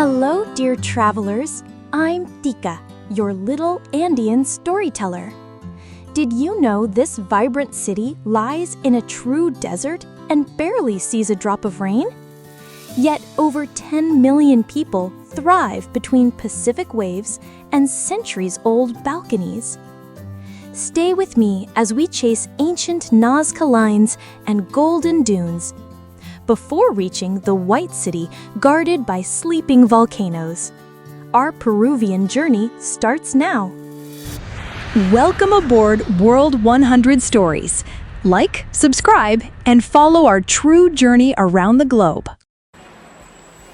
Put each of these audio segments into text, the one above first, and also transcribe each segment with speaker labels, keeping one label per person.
Speaker 1: Hello, dear travelers. I'm Tika, your little Andean storyteller. Did you know this vibrant city lies in a true desert and barely sees a drop of rain? Yet over 10 million people thrive between Pacific waves and centuries-old balconies. Stay with me as we chase ancient Nazca Lines and golden dunes before reaching the White City guarded by sleeping volcanoes. Our Peruvian journey starts now.
Speaker 2: Welcome aboard World 100 Stories. Like, subscribe, and follow our true journey around the globe.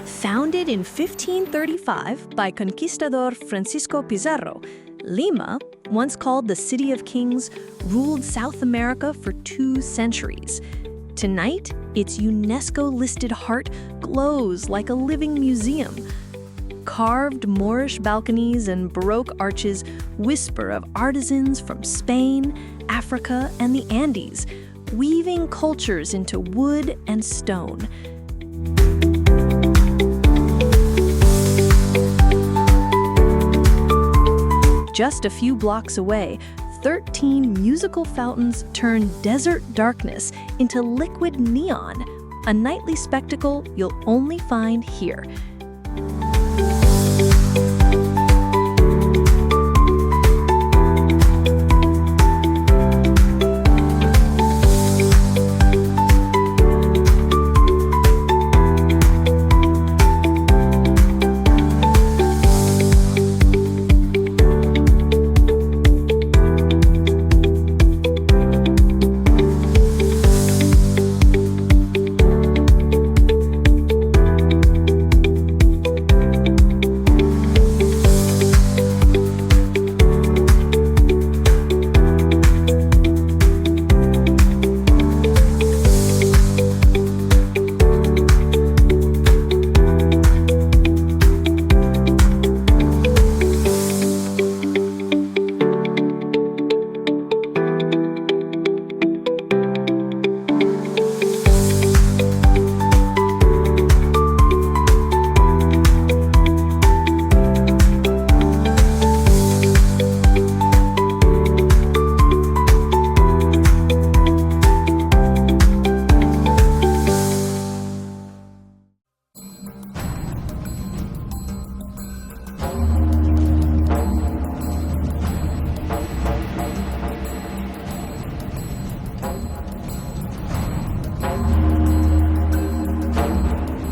Speaker 2: Founded in 1535 by conquistador Francisco Pizarro, Lima, once called the City of Kings, ruled South America for 2 centuries. Tonight, its UNESCO-listed heart glows like a living museum. Carved Moorish balconies and Baroque arches whisper of artisans from Spain, Africa, and the Andes, weaving cultures into wood and stone. Just a few blocks away, 13 musical fountains turn desert darkness into liquid neon, a nightly spectacle you'll only find here.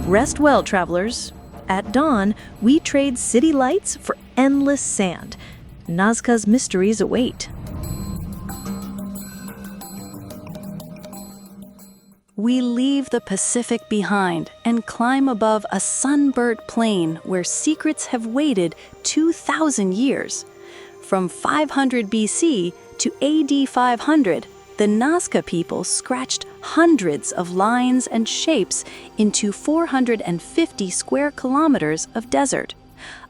Speaker 2: Rest well, travelers. At dawn, we trade city lights for endless sand. Nazca's mysteries await. We leave the Pacific behind and climb above a sunburnt plain where secrets have waited 2,000 years. From 500 BC to AD 500, the Nazca people scratched hundreds of lines and shapes into 450 square kilometers of desert.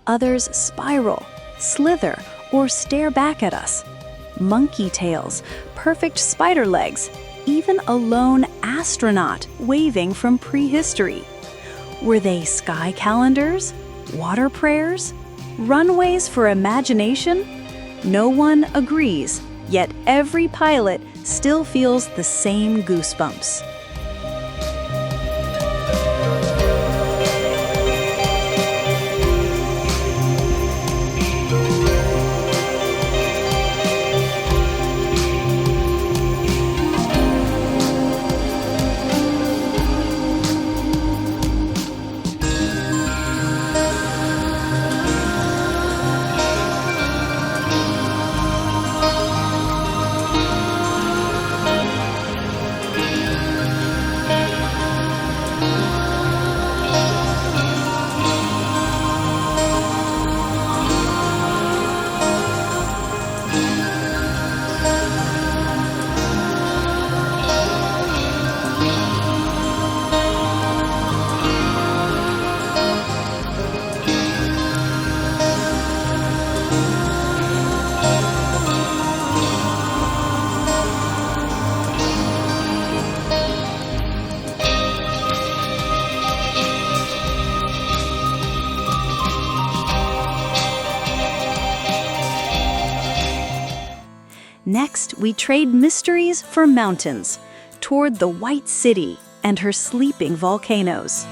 Speaker 2: Others spiral, slither, or stare back at us. Monkey tails, perfect spider legs, even a lone astronaut waving from prehistory. Were they sky calendars, water prayers, runways for imagination? No one agrees, yet every pilot still feels the same goosebumps. Next, we trade mysteries for mountains, toward the White City and her sleeping volcanoes.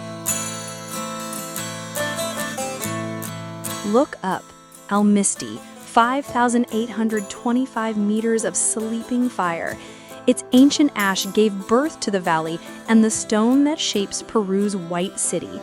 Speaker 2: Look up, Almisti, 5,825 meters of sleeping fire. Its ancient ash gave birth to the valley and the stone that shapes Peru's White City.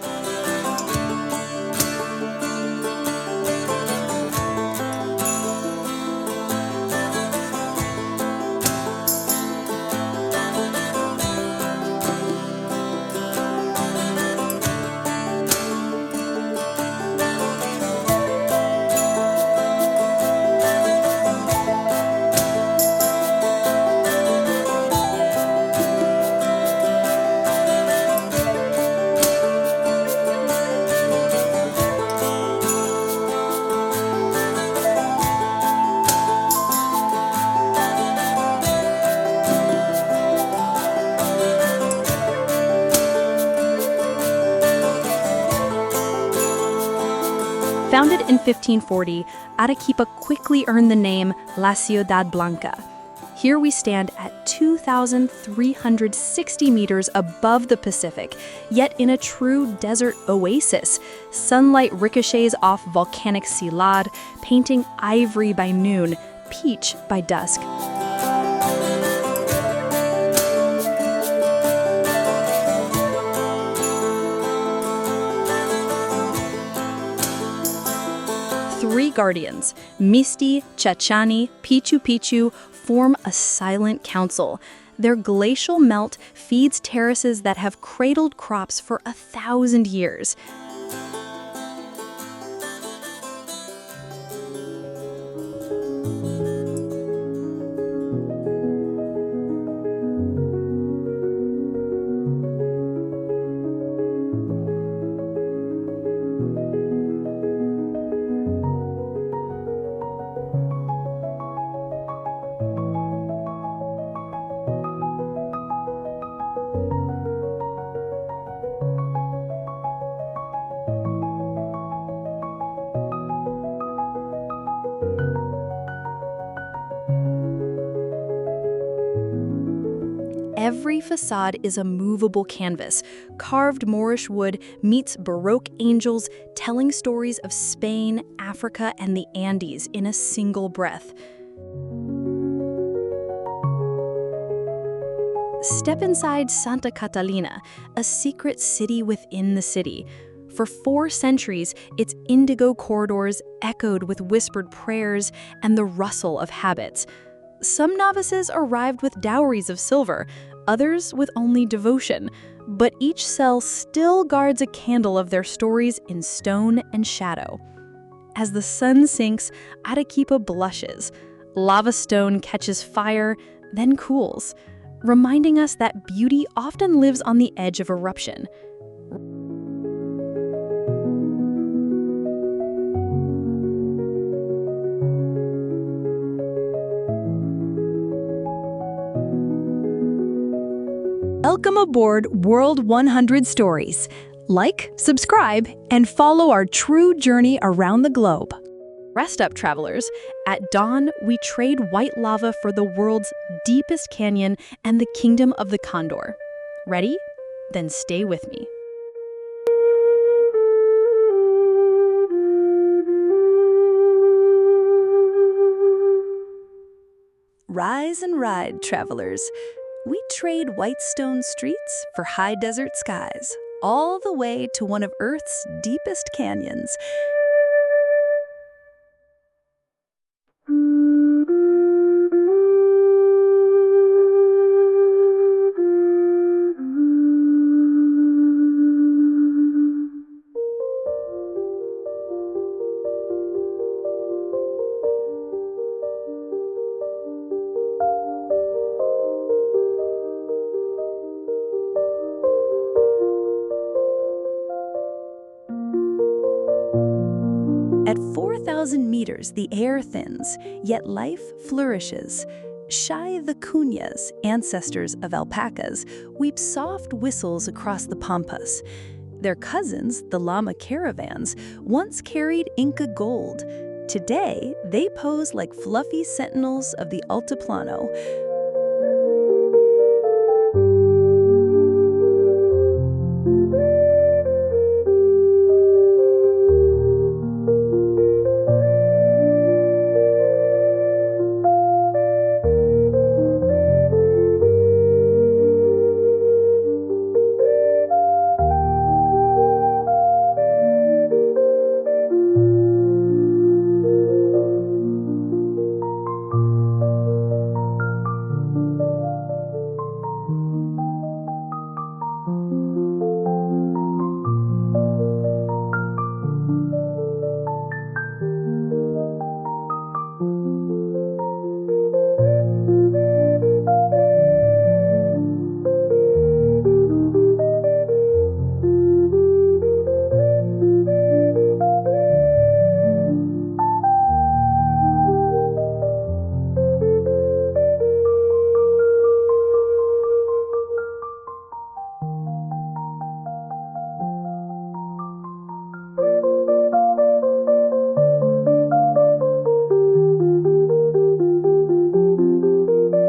Speaker 2: Founded in 1540, Arequipa quickly earned the name La Ciudad Blanca. Here we stand at 2,360 meters above the Pacific, yet in a true desert oasis. Sunlight ricochets off volcanic silad, painting ivory by noon, peach by dusk. Three guardians, Misti, Chachani, Pichu Pichu, form a silent council. Their glacial melt feeds terraces that have cradled crops for 1,000 years. Every facade is a movable canvas. Carved Moorish wood meets Baroque angels, telling stories of Spain, Africa, and the Andes in a single breath. Step inside Santa Catalina, a secret city within the city. For 4 centuries, its indigo corridors echoed with whispered prayers and the rustle of habits. Some novices arrived with dowries of silver, others with only devotion, but each cell still guards a candle of their stories in stone and shadow. As the sun sinks, Arequipa blushes. Lava stone catches fire, then cools, reminding us that beauty often lives on the edge of eruption. Welcome aboard World 100 Stories. Like, subscribe, and follow our true journey around the globe. Rest up, travelers. At dawn, we trade white lava for the world's deepest canyon and the kingdom of the Condor. Ready? Then stay with me. Rise and ride, travelers. We trade white stone streets for high desert skies, all the way to one of Earth's deepest canyons. At 4,000 meters, the air thins, yet life flourishes. Shy the cuñas, ancestors of alpacas, weep soft whistles across the pampas. Their cousins, the llama caravans, once carried Inca gold. Today, they pose like fluffy sentinels of the Altiplano.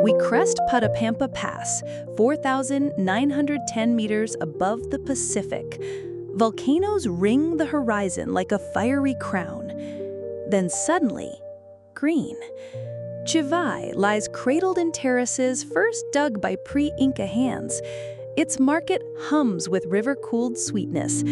Speaker 2: We crest Patapampa Pass, 4,910 meters above the Pacific. Volcanoes ring the horizon like a fiery crown. Then suddenly, green. Chivay lies cradled in terraces first dug by pre-Inca hands. Its market hums with river-cooled sweetness.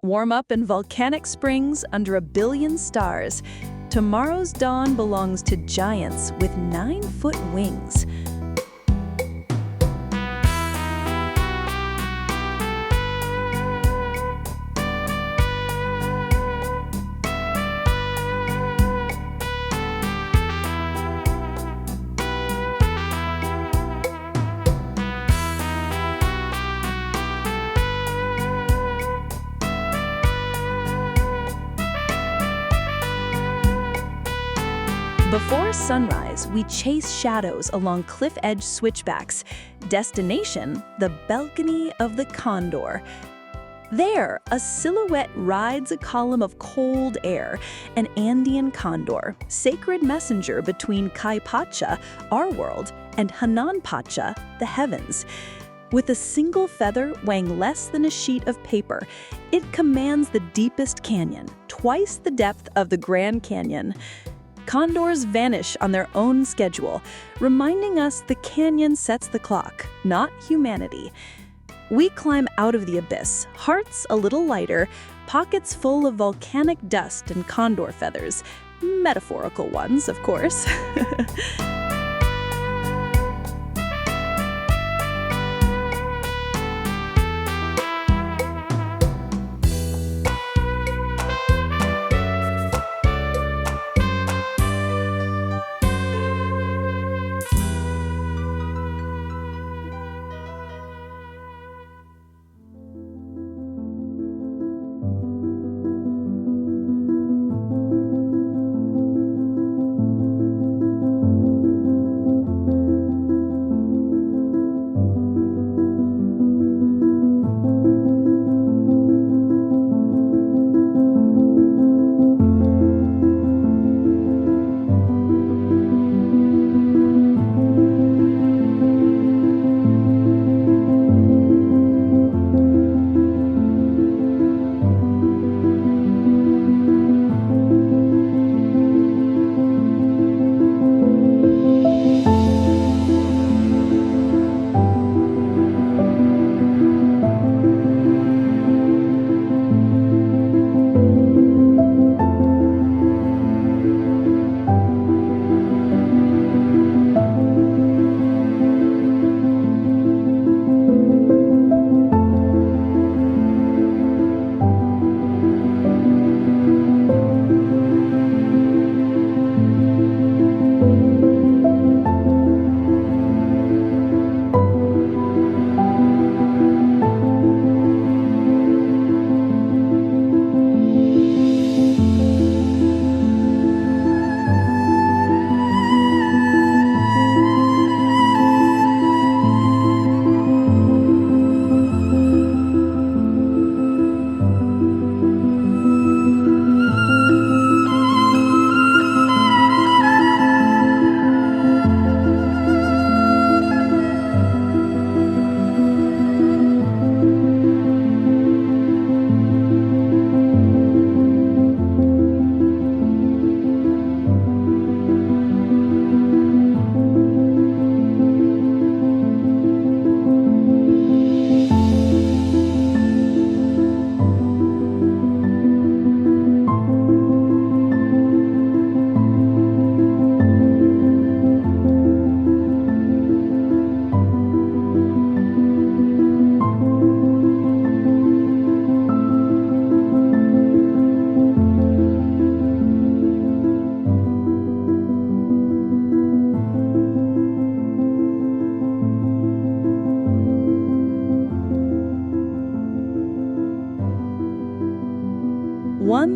Speaker 2: Warm up in volcanic springs under 1 billion stars. Tomorrow's dawn belongs to giants with 9-foot wings. Before sunrise, we chase shadows along cliff-edge switchbacks. Destination, the balcony of the Condor. There, a silhouette rides a column of cold air, an Andean condor, sacred messenger between Kai Pacha, our world, and Hanan Pacha, the heavens. With a single feather weighing less than a sheet of paper, it commands the deepest canyon, twice the depth of the Grand Canyon. Condors vanish on their own schedule, reminding us the canyon sets the clock, not humanity. We climb out of the abyss, hearts a little lighter, pockets full of volcanic dust and condor feathers. Metaphorical ones, of course.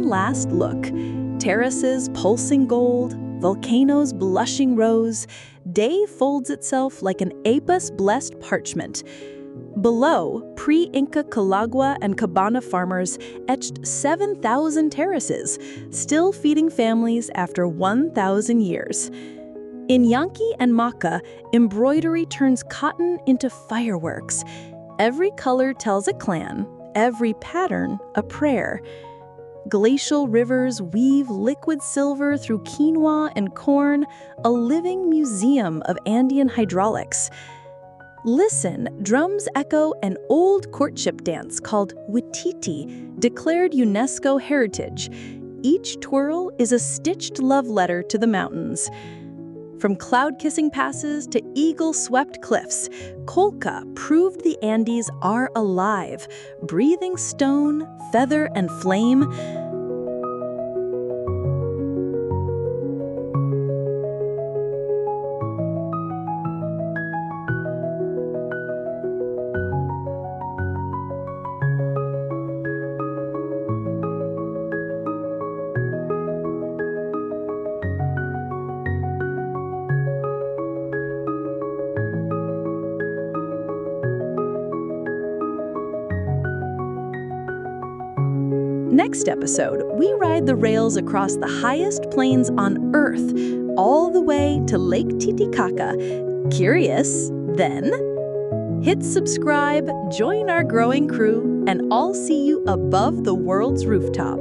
Speaker 2: last look. Terraces pulsing gold, volcanoes blushing rose, day folds itself like an apis-blessed parchment. Below, pre-Inca Calagua and Cabana farmers etched 7,000 terraces, still feeding families after 1,000 years. In Yanqui and Maca, embroidery turns cotton into fireworks. Every color tells a clan, every pattern a prayer. Glacial rivers weave liquid silver through quinoa and corn, a living museum of Andean hydraulics. Listen, drums echo an old courtship dance called Wititi, declared UNESCO heritage. Each twirl is a stitched love letter to the mountains. From cloud-kissing passes to eagle-swept cliffs, Colca proved the Andes are alive, breathing stone, feather, and flame. Next episode, we ride the rails across the highest plains on Earth, all the way to Lake Titicaca. Curious? Then hit subscribe, join our growing crew, and I'll see you above the world's rooftop.